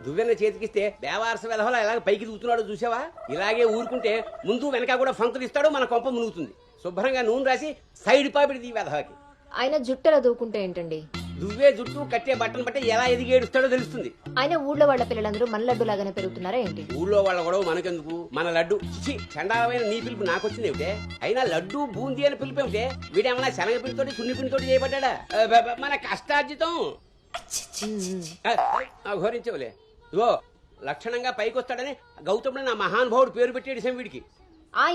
దువ్వెన చేతికిస్తే దేవారస వెధవలా ఇలాగ పైకి దూతున్నాడు చూసావా? ఇలాగే ఊరుకుంటే ముందు వెనక కూడా ఫంకులు ఇస్తాడు, మన కొంప మునుగుతుంది. శుభ్రంగా నూనె రాసి సైడ్ పాపిడి ఈ వెధవకి. ఆయన జుట్టెలా దూకుంటే ఏంటండి? దువ్వే జుట్టు కట్టే బట్టను బట్టి ఎలా ఎదిగి ఏడుస్తాడో తెలుస్తుంది. ఆయన ఊళ్ళో వాళ్ళ పిల్లలందరూ మన లడ్డు లాగానే పెరుగుతున్నారా ఏంటి? ఊళ్ళో వాళ్ళ గొడవ మనకెందుకు? మన లడ్డు చిచి చండాలమైన నీ పిలుపు నాకొచ్చింది ఏమిటే? అయినా లడ్డు బూందీ అని పిలుపు ఏమిటే? వీడేమన్నా శనగ పిండితోటి సున్ని పిండితోటి చేయబడ్డా? మన కష్టార్జితం ఘోరించవులే. ఇగో లక్షణంగా పైకి వస్తాడని గౌతముడు నా మహానుభావుడు పేరు పెట్టేసాం వీడికి.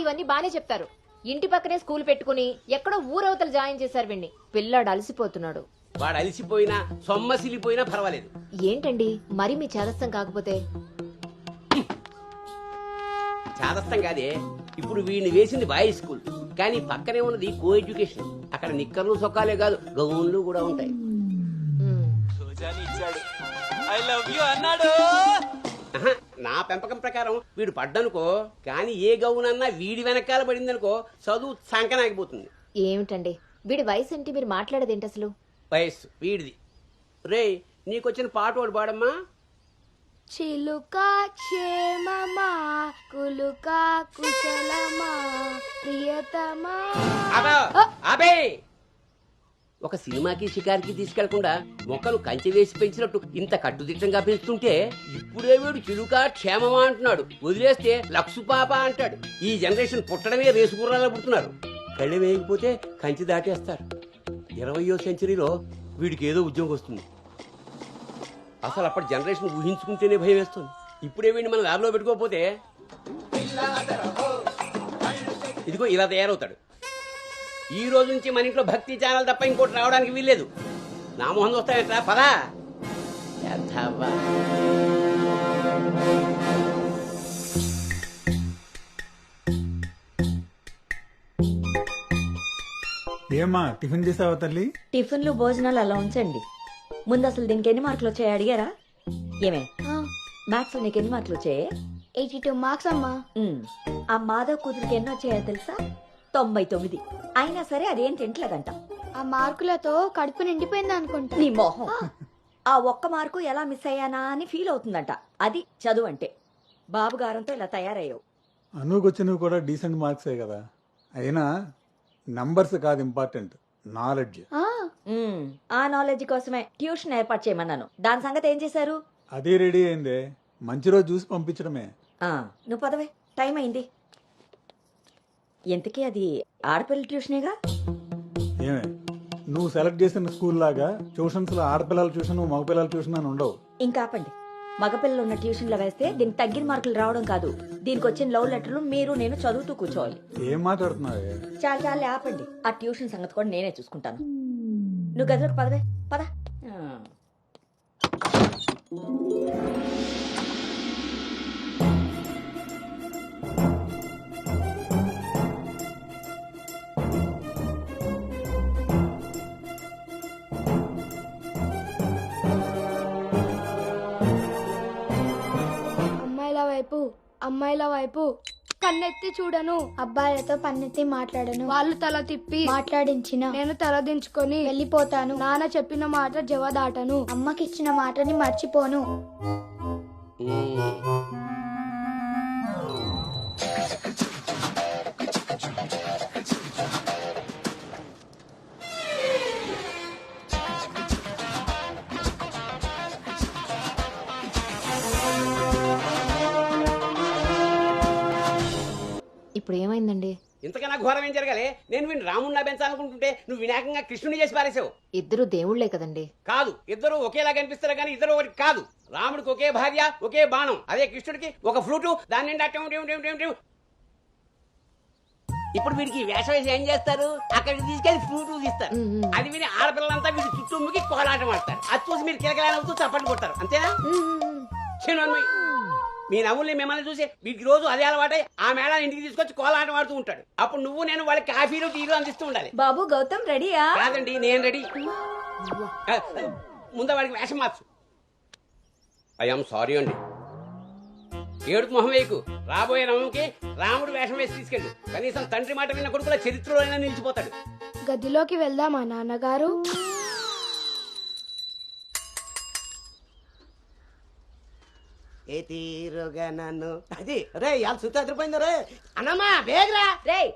ఇవన్నీ బానే చెప్తారు. ఇంటి పక్కనే స్కూల్ పెట్టుకుని ఎక్కడో ఊరవతలు జాయిన్ చేశారు వీణ్ణి. పిల్లాడు అలసిపోతున్నాడు. వాడు అలిసిపోయినా సొమ్మసిలిపోయినా పర్వాలేదు. ఏంటండి మరి మీ చేదస్తం కాకపోతే? చాదస్తం కాదే, ఇప్పుడు వీడిని వేసింది బాయ్స్ స్కూల్, కానీ పక్కనే ఉన్నది కో ఎడ్యుకేషన్. అక్కడ నిక్కర్లు సొక్కాలే కాదు, గౌన్లు కూడా ఉంటాయి. నా పెంపకం ప్రకారం వీడు పడ్డనుకో, కానీ ఏ గౌనన్నా వీడి వెనకాల పడిందనుకో చదువు సంకనాగిపోతుంది. ఏమిటండి వీడి వయసు ఏంటి? మీరు మాట్లాడేదేంటి అసలు? వయస్సు వీడిది. రే నీకొచ్చిన పాట వాడు పాడమ్మా. చిలుకా క్షేమమా కులుకా కుశలమా ప్రియతమా. అబే ఒక సినిమాకి షికారికి తీసుకెళ్లకుండా మొక్కలు కంచె వేసి పెంచినట్టు ఇంత కట్టుదిట్టంగా పెంచుతుంటే ఇప్పుడే వీడు చిలుకా క్షేమమా అంటున్నాడు. వదిలేస్తే లక్సు పాప అంటాడు. ఈ జనరేషన్ పుట్టడమే రేసు గుర్రాలు పుడుతున్నారు. కళ్ళు వేయకపోతే కంచె దాటేస్తారు. 20వ సెంచరీలో వీడికి ఏదో ఉద్యోగం వస్తుంది. అసలు అప్పటి జనరేషన్ ఊహించుకుంటేనే భయం వేస్తుంది. ఇప్పుడే వీడిని మన ల్యాబ్లో పెట్టుకోకపోతే ఇదిగో ఇలా తయారవుతాడు. ఈ రోజు నుంచి మన ఇంట్లో భక్తి ఛానల్ తప్ప ఇంకోటి రావడానికి వీల్లేదు. నా మొహం చూస్తాయంట పదా. ఏమ్మా టిఫిన్ చేసావా తల్లి? టిఫిన్లు భోజనాలు అలా ఉంచండి. ముందు అసలు దీనికి ఎన్ని మార్కులు వచ్చాయి అడిగారా? ఏమే మ్యాథ్స్ లో నీకు ఎన్ని మార్కులు వచ్చాయి? 82 మార్క్స్ అమ్మా. ఆ మాధవ్ కూతురికి ఎన్ని వచ్చాయో తెలుసా? 99. అయినా సరే అదేం తింటలేదంట. ఆ మార్కులతో కడుపు నిండిపోయింది అనుకుంటా. నీ మొహం. ఆ ఒక్క మార్కు ఎలా మిస్ అయ్యానా అని ఫీల్ అవుతుందంట. అది చదువు అంటే. బాబు గారంతో ఇలా తయారయ్యావు. అనుకొచ్చినవి కూడా డీసెంట్ మార్క్సే కదా. అయినా నంబర్స్ కాదు ఇంపార్టెంట్, నాలెడ్జ్. ఆ నాలెడ్జ్ కోసమే ట్యూషన్ ఏర్పాటు చేయమన్నాను. దాని సంగతి ఏం చేశారు? అదే రెడీ అయిందే, మంచి రోజు చూసి పంపించడమే. నువ్వు పదవే, టైం అయింది. ఎంతకీ అది ఆడపిల్ల ట్యూషనేగా? ఏమే నువ్వు సెలెక్ట్ చేసిన స్కూల్ లాగా ట్యూషన్స్ లో ఆడపిల్లల ట్యూషన్ మగపిల్లల ట్యూషన్ అని ఉండవు. ఇంకా ఆపండి. మగపిల్లలు ఉన్న ట్యూషన్లో వేస్తే దీనికి తగ్గిన మార్కులు రావడం కాదు, దీనికి వచ్చిన లవ్ లెటర్లు మీరు నేను చదువుతూ కూర్చోవాలి. ఏం మాట్లాడుతున్నావే? చాలా ఆపండి. ఆ ట్యూషన్ సంగతి కూడా నేనే చూసుకుంటాను. నువ్వు గదిలోకి పదవే, పద. అమ్మాయిల వైపు కన్నెత్తి చూడను. అబ్బాయిలతో పన్నెత్తి మాట్లాడను. వాళ్ళు తల తిప్పి మాట్లాడించిన నేను తల దించుకొని వెళ్ళిపోతాను. నాన్న చెప్పిన మాట జవదాటను. అమ్మకిచ్చిన మాటని మర్చిపోను. ఇప్పుడు ఏమైందండి? ఇంతకన్నా ఘోరం ఏం జరగాలి? నేను వీడిని రాముడిని పెంచాలనుకుంటుంటే నువ్వు వినాయకంగా కృష్ణుని చేసి పారేసావు. ఇద్దరు దేవుళ్లే కదండి. కాదు, ఇద్దరు ఒకేలా కనిపిస్తారు కానీ ఇద్దరు ఒకటి కాదు. రాముడికి ఒకే భార్య, ఒకే బాణం. అదే కృష్ణుడికి ఒక ఫ్లూటు, దాని నిండా. ఇప్పుడు వీడికి వేషం వేసి ఏం చేస్తారు? అక్కడికి తీసుకెళ్లి ఫ్లూటు తీస్తారు. అది విని ఆడపిల్లలంతా వీడి చుట్టూ ముగి కోలాటం ఆడతారు. అది చూసి మీరు కిలకలాడుతూ చప్పట్లు కొడతారు. అంతేనా? మీ నవ్వుల్ని మిమ్మల్ని చూసి వీడికి రోజు అదే అలవాటై ఆ మేళ ఇంటికి తీసుకొచ్చి కోలాటం ఆడుతూ ఉంటాడు. అప్పుడు నువ్వు నేను వాళ్ళకి కాఫీలు టీలు అందిస్తూ ఉండాలి. బాబు గౌతమ్ రెడీయా? కాదండి, నేను రెడీ. ముందు వాడికి వేషం మార్చు. ఐఎమ్ సారీ అండి. ఏడుపు మొహం వేయకు. రాబోయే నవంకి రాముడు వేషం వేసి తీసుకెళ్ళు. కనీసం తండ్రి మాట విన్న కొడుకుల చరిత్రలో అయినా నిలిచిపోతాడు. గదిలోకి వెళ్దామా నాన్నగారు? ఏ తీరుగా నన్ను అది రే ఇవాళ సుత్తి అదిరిపోయింది రే అన్నమ్మా వేగరా రేయ్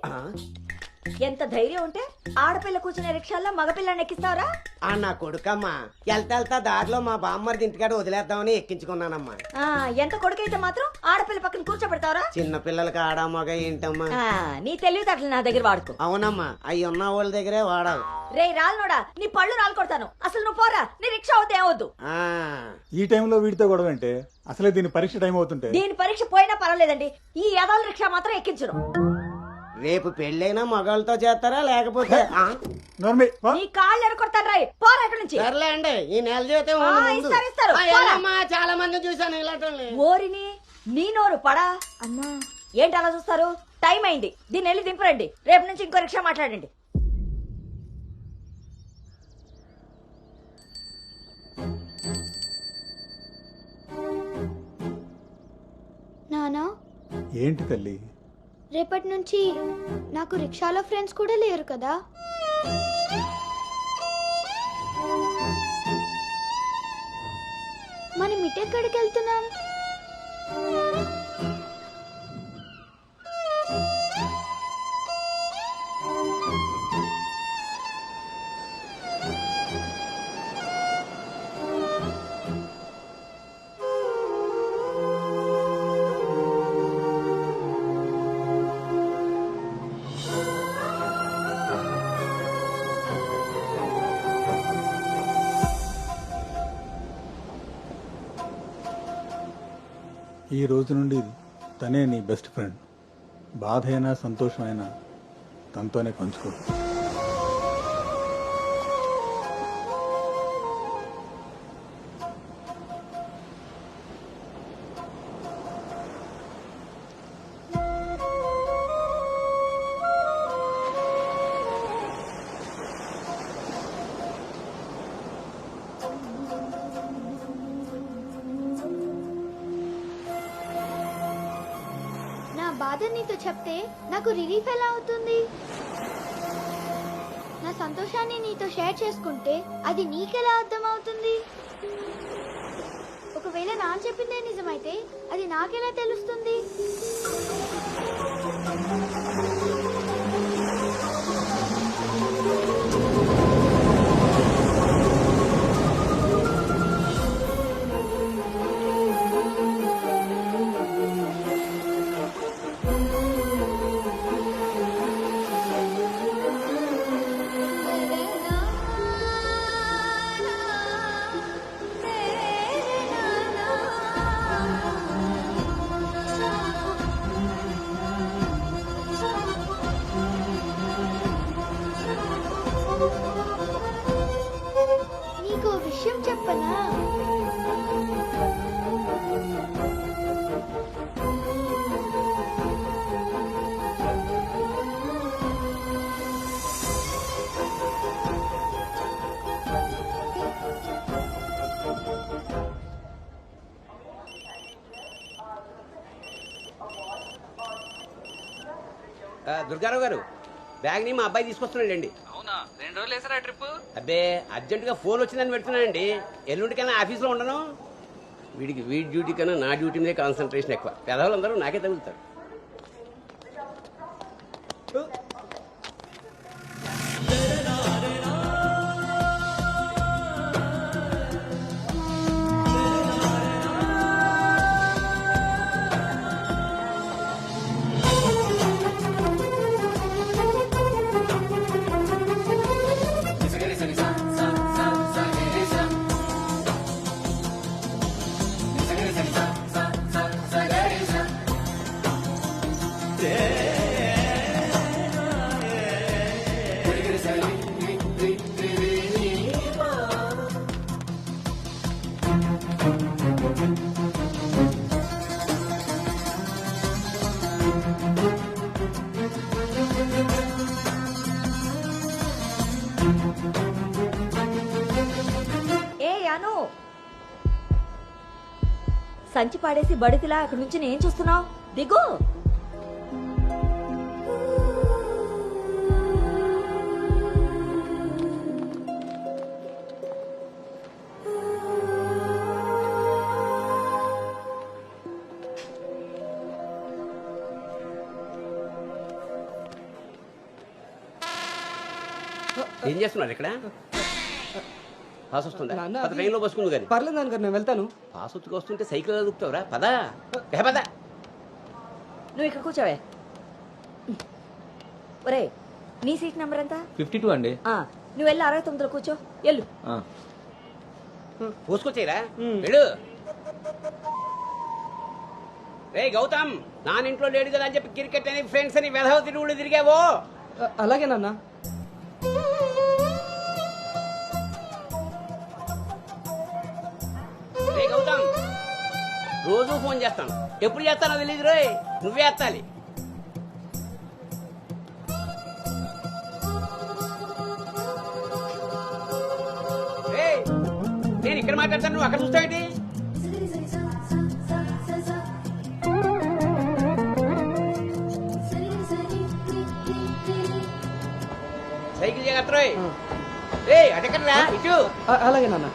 ఎంత ధైర్యం ఉంటే ఆడపిల్ల కూర్చునే రిక్షాల్లో మగపిల్లని ఎక్కిస్తావరా? ఆ నా కొడుకమ్మా వెళ్తా దారిలో మా బామ్మర్ది ఇంటికాడ వదిలేద్దామని ఎక్కించుకున్నానమ్మా. ఎంత కొడుకైతే మాత్రం ఆడపిల్ల పక్కన కూర్చోబెడతావరా? చిన్న పిల్లలకి ఆడా మగ ఏంటమ్మా? నీ తెలివితేటలు నా దగ్గర వాడుకో. అవునమ్మా అవి ఉన్న వాళ్ళ దగ్గరే వాడాలి. రేయ్ రాల్నోడా, నీ పళ్ళు రాలుకొడతాను. అసలు నువ్వు పోరా, నీ రిక్షా అవుతే ఏమవుద్దు. ఈ టైంలో వీడితో గొడవ అంటే అసలే దీని పరీక్ష టైం అవుతుంటే. దీని పరీక్ష పోయినా పర్వాలేదండి, ఈ యదాల రిక్షా మాత్రం ఎక్కించరు. రేపు పెళ్ళైనా మగాళ్ళతో చేస్తారా లేకపోతే నీ కాళ్ళు ఎరకొడతాను రాయ్, పోరా ఇక్కడి నుంచి. సర్లేండి ఈ నెల జీతం ఇస్తారు. చాలా మంది చూసాను ఇలాంటి ఓరిని నీ నోరు పడా. అమ్మా ఏంటి అలా చూస్తారు? టైం అయింది, దీన్ని వెళ్ళి దింపరండి. రేపు నుంచి ఇంకో రిక్షా మాట్లాడండి. నానా ఏంటి తల్లి? రేపటి నుంచి నాకు రిక్షాలో ఫ్రెండ్స్ కూడా లేరు కదా. మనం ఇటెక్కడికి వెళ్తున్నాం? ఈ రోజు నుండి తనే నీ బెస్ట్ ఫ్రెండ్. బాధ అయినా సంతోషమైనా తనతోనే పంచుకో. బాధ నీతో చెప్తే నాకు రిలీఫ్ ఎలా అవుతుంది? నా సంతోషాన్ని నీతో షేర్ చేసుకుంటే అది నీకెలా అర్థమవుతుంది? ఒకవేళ నా చెప్పిందే నిజమైతే అది నాకెలా తెలుస్తుంది? నీకు విషయం చెప్పనా? దుర్గారావు గారు, బ్యాగ్ ని మా అబ్బాయి తీసుకొస్తున్నాడండి. అవునా, 2 రోజులు వేసారా ట్రిప్? అబ్బే అర్జెంటుగా ఫోన్ వచ్చిందని పెడుతున్నానండి. ఎల్లుండికైనా ఆఫీస్లో ఉండను. వీడికి వీడి డ్యూటీ కన్నా నా డ్యూటీ మీద కాన్సన్ట్రేషన్ ఎక్కువ. పెదవులందరూ నాకే తగులుతారు. సంచి పాడేసి బడితిలా అక్కడి నుంచి నేను చూస్తున్నావు? దిగు. ఏం చేస్తున్నారు ఇక్కడ? పాస్ వస్తుందా? నాన్న, పద, ట్రైన్లో బస్సుకుంది కానీ. పర్లేదు నాన్నగారు, నేను వెళ్తాను. పాస్ వచ్చుకు వస్తుంటే సైకిల్ దొరుకుతావురా? పదా పద. నువ్వు ఇక్కడ కూర్చోవే. ఒరే, నీ సీట్ నెంబర్ ఎంత? 52 అండి. నువ్వు వెళ్ళి 69లో కూర్చో. వెళ్ళు. పోసుకొచ్చేరా వెళ్ళు. రే గౌతమ్, నానింట్లో లేడు కదా అని చెప్పి క్రికెట్ అని ఫ్రెండ్స్ అని వెధవ తిరుగుళ్ళు తిరిగావో. అలాగే నాన్న. రే గౌతమ్, రోజు ఫోన్ చేస్తాను, ఎప్పుడు చేస్తానో తెలియదు రోయ్, నువ్వే ఎత్తాలి. రేయ్, నేను ఇక్కడ మాట్లాడతాను, నువ్వు అక్కడ చూస్తావేంటి? సైకిల్ జాగ్రత్త రోయ్. రే అటెక్కడరా, ఇటు. అలాగే నాన్న.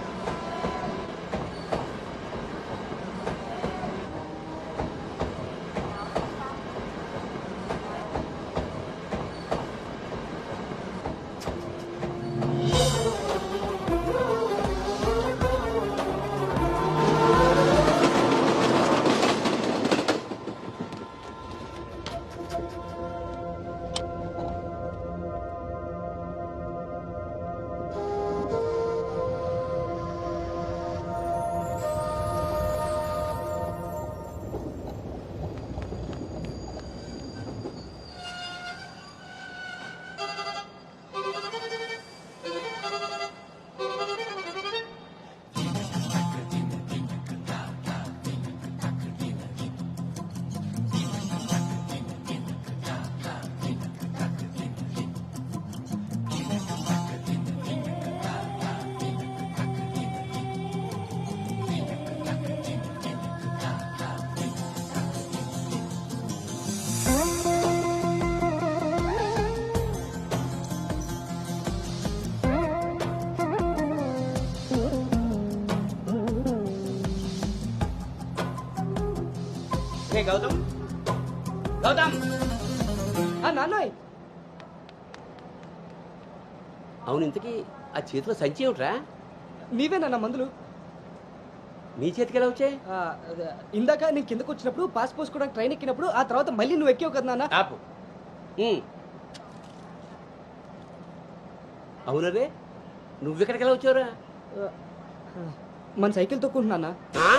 రే గౌతమ్, గౌతమ్. నాన్నయ్, అవును, ఇంతకీ ఆ చేతిలో సంచి ఏమిట్రా? నీవేనా మందులు? నీ చేతికి ఎలా వచ్చాయి? ఇందాక నేను కిందకు వచ్చినప్పుడు పాస్ పోసుకోవడానికి ట్రైన్ ఎక్కినప్పుడు, ఆ తర్వాత మళ్ళీ నువ్వు ఎక్కావు కదా నాన్న. ఆపు. అవునరే, నువ్వెక్కడికి ఎలా వచ్చావురా? మన సైకిల్ తొక్కుంటున్నా. ఆ?